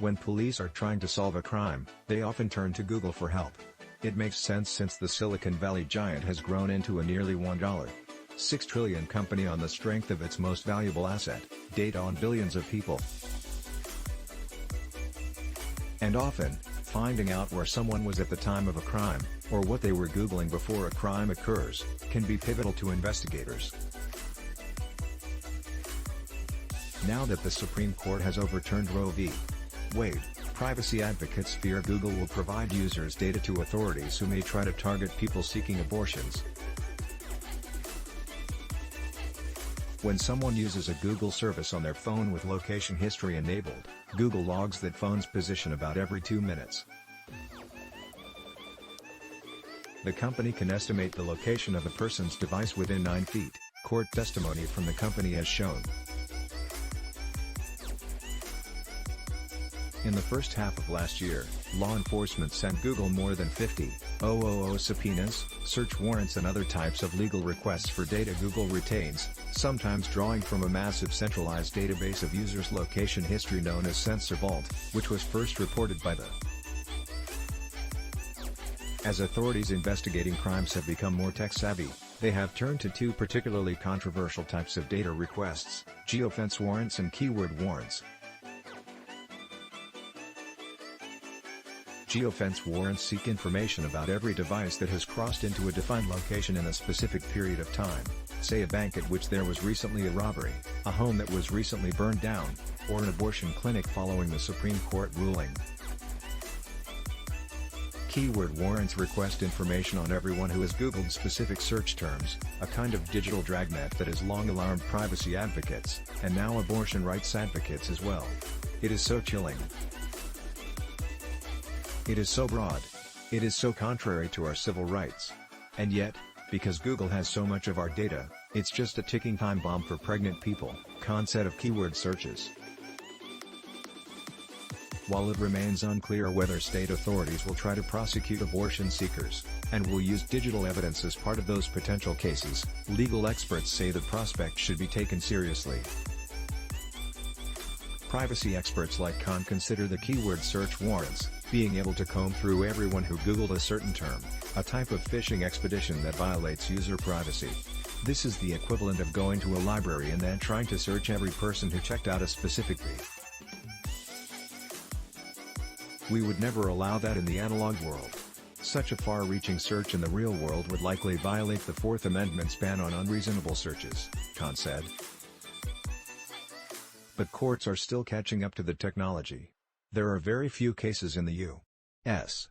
When police are trying to solve a crime, they often turn to Google for help. It makes sense since the Silicon Valley giant has grown into a nearly $1.6 trillion company on the strength of its most valuable asset, data on billions of people. And often, finding out where someone was at the time of a crime, or what they were Googling before a crime occurs, can be pivotal to investigators. Now that the Supreme Court has overturned Roe v. Wade, privacy advocates fear Google will provide users' data to authorities who may try to target people seeking abortions. When someone uses a Google service on their phone with location history enabled, Google logs that phone's position about every 2 minutes. The company can estimate the location of a person's device within 9 feet, court testimony from the company has shown. In the first half of last year, law enforcement sent Google more than 50,000 subpoenas, search warrants and other types of legal requests for data Google retains, sometimes drawing from a massive centralized database of users' location history known as Sensorvault, which was first reported by the. As authorities investigating crimes have become more tech-savvy, they have turned to two particularly controversial types of data requests, geofence warrants and keyword warrants. Geofence warrants seek information about every device that has crossed into a defined location in a specific period of time, say a bank at which there was recently a robbery, a home that was recently burned down, or an abortion clinic following the Supreme Court ruling. Keyword warrants request information on everyone who has Googled specific search terms, a kind of digital dragnet that has long alarmed privacy advocates, and now abortion rights advocates as well. It is so chilling. It is so broad. It is so contrary to our civil rights. And yet, because Google has so much of our data, it's just a ticking time bomb for pregnant people, Cahn said of keyword searches. While it remains unclear whether state authorities will try to prosecute abortion seekers, and will use digital evidence as part of those potential cases, legal experts say the prospect should be taken seriously. Privacy experts like Cahn consider the keyword search warrants, being able to comb through everyone who Googled a certain term, a type of phishing expedition that violates user privacy. This is the equivalent of going to a library and then trying to search every person who checked out a specific read. We would never allow that in the analog world. Such a far-reaching search in the real world would likely violate the Fourth Amendment's ban on unreasonable searches, Cahn said. But courts are still catching up to the technology. There are very few cases in the U.S.